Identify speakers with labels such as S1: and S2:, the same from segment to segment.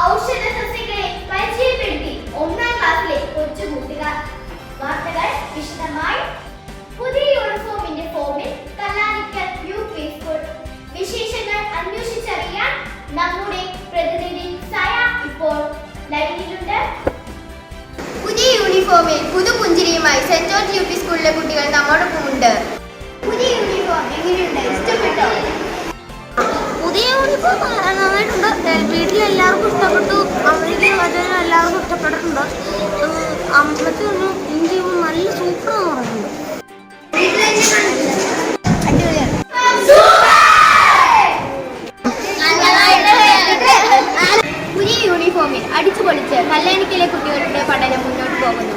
S1: ഔഷധ സസ്യങ്ങളെ പരിചയപ്പെടുത്തി ഒന്നാം ക്ലാസ്സിലെ കൊച്ചുകുട്ടികൾ. വാർത്തകൾ വിശദമായി. പുതിയ യൂണിഫോമിന്റെ ഫോമിൽ കല്ലാനിക്കൽ യു.പി. സ്കൂൾ. വിശേഷങ്ങൾ അന്വേഷിച്ചറിയാൻ നമ്മുടെ പ്രതിനിധി സയ ഇപ്പോൾ ലൈനിലുണ്ട്.
S2: പുതിയ യൂണിഫോമിൽ പുതുപുഞ്ചിരിയുമായി സെന്റ് ജോർജ് യു.പി. സ്കൂളിലെ കുട്ടികൾ നമ്മോടൊപ്പമുണ്ട്.
S1: പുതിയ യൂണിഫോം എങ്ങനെയുണ്ട്? ഇഷ്ടപ്പെട്ടോ?
S3: പുതിയ യൂണിഫോം നന്നായിട്ടുണ്ട്. വീട്ടിൽ എല്ലാവർക്കും ഇഷ്ടപ്പെട്ടു. അമ്മയ്ക്ക് എല്ലാവർക്കും ഇഷ്ടപ്പെട്ടിട്ടുണ്ട്. അമ്മയ്ക്ക് ഒന്ന് ഇന്ത്യ നല്ല സൂപ്പറാന്ന് പറയുന്നുണ്ട്.
S2: പുതിയ യൂണിഫോമിൽ അടിച്ചുപൊളിച്ച് കല്ലാനിക്കലെ കുട്ടികളുടെ പഠനം മുന്നോട്ട് പോകുന്നു.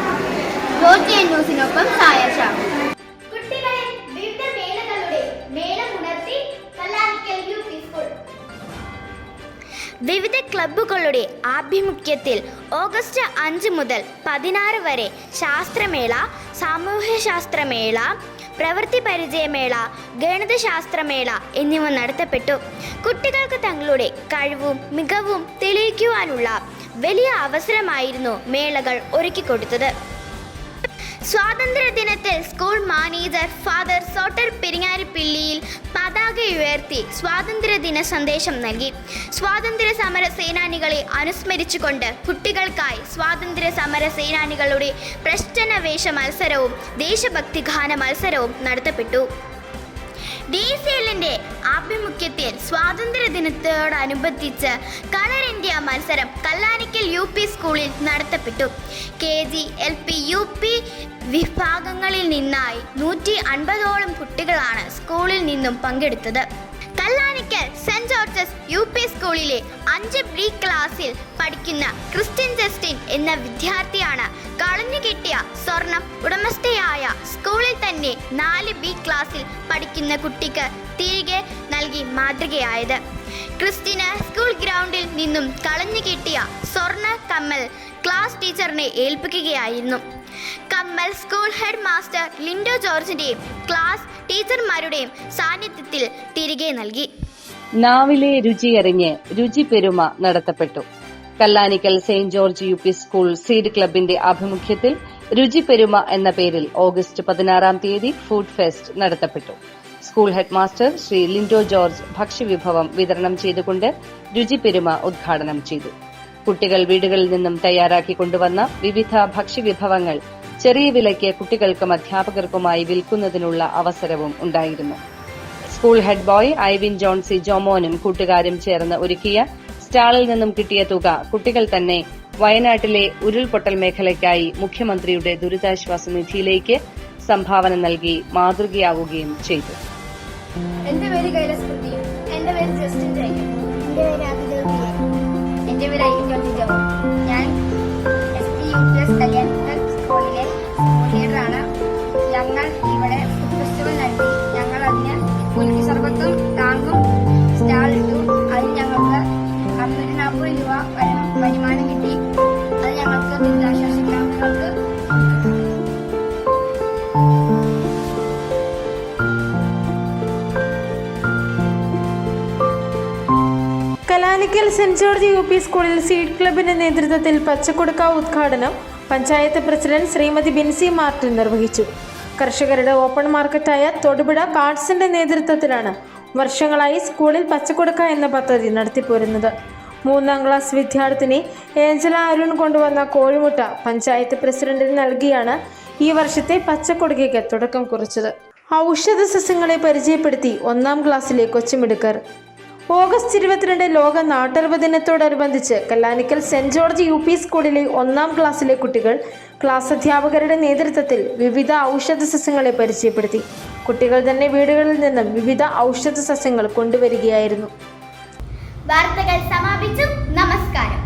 S2: ജോർജ് ന്യൂസിനൊപ്പം സായ ഷാ.
S1: കുട്ടികളെ വിവിധ മേളകളുടെ മേളമുണർത്തി കല്ലാനിക്കൽ യു.പി. സ്കൂൾ.
S3: വിവിധ ക്ലബ്ബുകളുടെ ആഭിമുഖ്യത്തിൽ ഓഗസ്റ്റ് 5 മുതൽ 16 വരെ ശാസ്ത്രമേള, സാമൂഹ്യശാസ്ത്രമേള, പ്രവൃത്തി പരിചയമേള, ഗണിതശാസ്ത്രമേള എന്നിവ നടത്തപ്പെട്ടു. കുട്ടികൾക്ക് തങ്ങളുടെ കഴിവും മികവും തെളിയിക്കുവാനുള്ള വലിയ അവസരമായിരുന്നു മേളകൾ ഒരുക്കിക്കൊടുത്തത്. സ്വാതന്ത്ര്യദിനത്തിൽ സ്കൂൾ മാനേജർ ഫാദർ സോട്ടർ പെരിങ്ങാരിപ്പിള്ളിയിൽ പതാക ഉയർത്തി സ്വാതന്ത്ര്യദിന സന്ദേശം നൽകി. സ്വാതന്ത്ര്യ സമര സേനാനികളെ അനുസ്മരിച്ചുകൊണ്ട് കുട്ടികൾക്കായി സ്വാതന്ത്ര്യ സമര സേനാനികളുടെ പ്രശ്നവേഷ മത്സരവും ദേശഭക്തി ഗാന മത്സരവും നടത്തപ്പെട്ടു. DCLന്റെ ആഭിമുഖ്യത്തിൽ സ്വാതന്ത്ര്യദിനത്തോടനുബന്ധിച്ച് കളർ ഇന്ത്യ മത്സരം കല്ലാനിക്കൽ യു.പി. സ്കൂളിൽ നടത്തപ്പെട്ടു. KG, LP, UP വിഭാഗങ്ങളിൽ നിന്നായി 150ഓളം കുട്ടികളാണ് സ്കൂളിൽ നിന്നും പങ്കെടുത്തത്. Kallanikkal saint Georges UP. സ്കൂളിലെ 5B ക്ലാസ്സിൽ പഠിക്കുന്ന ക്രിസ്ത്യൻ ജസ്റ്റിൻ എന്ന വിദ്യാർത്ഥിയാണ് കളഞ്ഞു കിട്ടിയ സ്വർണം ഉടമസ്ഥയായ സ്കൂളിൽ തന്നെ 4B ക്ലാസ്സിൽ പഠിക്കുന്ന കുട്ടിക്ക് തിരികെ നൽകി മാതൃകയായത്. ക്രിസ്റ്റിന് സ്കൂൾ ഗ്രൗണ്ടിൽ നിന്നും കളഞ്ഞു കിട്ടിയ സ്വർണ്ണ കമ്മൽ ക്ലാസ് ടീച്ചറിനെ ഏൽപ്പിക്കുകയായിരുന്നു. കമ്മൽ സ്കൂൾ ഹെഡ് മാസ്റ്റർ ലിൻഡോ ജോർജിന്റെയും ക്ലാസ് ടീച്ചർമാരുടെയും സാന്നിധ്യത്തിൽ തിരികെ നൽകി.
S4: നാവിലെ രുചിയറിഞ്ഞ് രുചി പെരുമ നടത്തപ്പെട്ടു. Kallanikkal Saint George UP. School seed ക്ലബിന്റെ ആഭിമുഖ്യത്തിൽ രുചി പെരുമ എന്ന പേരിൽ ഓഗസ്റ്റ് 16 ഫുഡ് ഫെസ്റ്റ് നടത്തപ്പെട്ടു. School head master Shri Lindo George ഭക്ഷ്യവിഭവം വിതരണം ചെയ്തുകൊണ്ട് രുചി പെരുമ ഉദ്ഘാടനം ചെയ്തു. കുട്ടികൾ വീടുകളിൽ നിന്നും തയ്യാറാക്കി കൊണ്ടുവന്ന വിവിധ ഭക്ഷ്യവിഭവങ്ങൾ ചെറിയ വിലയ്ക്ക് കുട്ടികൾക്കും അധ്യാപകർക്കുമായി വിൽക്കുന്നതിനുള്ള അവസരവും ഉണ്ടായിരുന്നു. School head boy Ivin John C ജോമോനും കൂട്ടുകാരും ചേർന്ന് ഒരുക്കിയ സ്റ്റാളിൽ നിന്നും കിട്ടിയ തുക കുട്ടികൾ തന്നെ വയനാട്ടിലെ ഉരുൾപൊട്ടൽ മേഖലയ്ക്കായി മുഖ്യമന്ത്രിയുടെ ദുരിതാശ്വാസ നിധിയിലേക്ക് സംഭാവന നൽകി മാതൃകയാവുകയും ചെയ്തു.
S2: എന്റെ പേര് കൈലാസ്പതി. എന്റെ പേര് ജസ്റ്റിൻ ജയൻ. എന്റെ പേര് അഭിദേവ്. എന്റെ പേര് ഐവിൻ ജോൺ സി ജോമോൻ. ഞാൻ SPUPS കല്യാണിക്കൽ സ്കൂളിലെ ലീഡറാണ്. ഞങ്ങൾ ഇവിടെ ഫുഡ് ഫെസ്റ്റിവൽ നടത്തി. ഞങ്ങൾ അതിന് കുലുക്കി സർബത്തും ടാങ്കും സ്റ്റാൾ ഇട്ടു. അതിന് ഞങ്ങൾക്ക് 240 രൂപ വരുമാനം കിട്ടി. അത് ഞങ്ങൾക്ക് ദുരിതാശ്വാസ ക്യാമ്പുകൾക്ക്
S5: കല്ലാനിക്കൽ സെന്റ് ജോർജ് യു.പി. സ്കൂളിൽ സീഡ് ക്ലബിന്റെ നേതൃത്വത്തിൽ പച്ചക്കുടുക്ക ഉദ്ഘാടനം പഞ്ചായത്ത് പ്രസിഡന്റ് ശ്രീമതി ബിൻസി മാർട്ടിൻ നിർവഹിച്ചു. കർഷകരുടെ ഓപ്പൺ മാർക്കറ്റായ തൊടുപുഴ കാർഡ്സിന്റെ നേതൃത്വത്തിലാണ് വർഷങ്ങളായി സ്കൂളിൽ പച്ചക്കുടുക്ക എന്ന പദ്ധതി നടത്തിപ്പോരുന്നത്. 3ാം ക്ലാസ് വിദ്യാർത്ഥിനി ഏഞ്ചല അരുൺ കൊണ്ടുവന്ന കോഴിമുട്ട പഞ്ചായത്ത് പ്രസിഡന്റിന് നൽകിയാണ് ഈ വർഷത്തെ പച്ചക്കുടുക്കയ്ക്ക് തുടക്കം കുറിച്ചത്. ഔഷധ സസ്യങ്ങളെ പരിചയപ്പെടുത്തി 1ാം ക്ലാസ്സിലെ കൊച്ചുമിടുക്കർ. ഓഗസ്റ്റ് 22 ലോക നാട്ടറിവ് ദിനത്തോടനുബന്ധിച്ച് കല്ലാനിക്കൽ സെന്റ് ജോർജ് യു.പി. സ്കൂളിലെ 1ാം ക്ലാസ്സിലെ കുട്ടികൾ ക്ലാസ് അധ്യാപകരുടെ നേതൃത്വത്തിൽ വിവിധ ഔഷധ സസ്യങ്ങളെ പരിചയപ്പെടുത്തി. കുട്ടികൾ തന്നെ വീടുകളിൽ നിന്നും വിവിധ ഔഷധ സസ്യങ്ങൾ കൊണ്ടുവരികയായിരുന്നു.
S1: വാർത്തകൾ സമാപിച്ചു. നമസ്കാരം.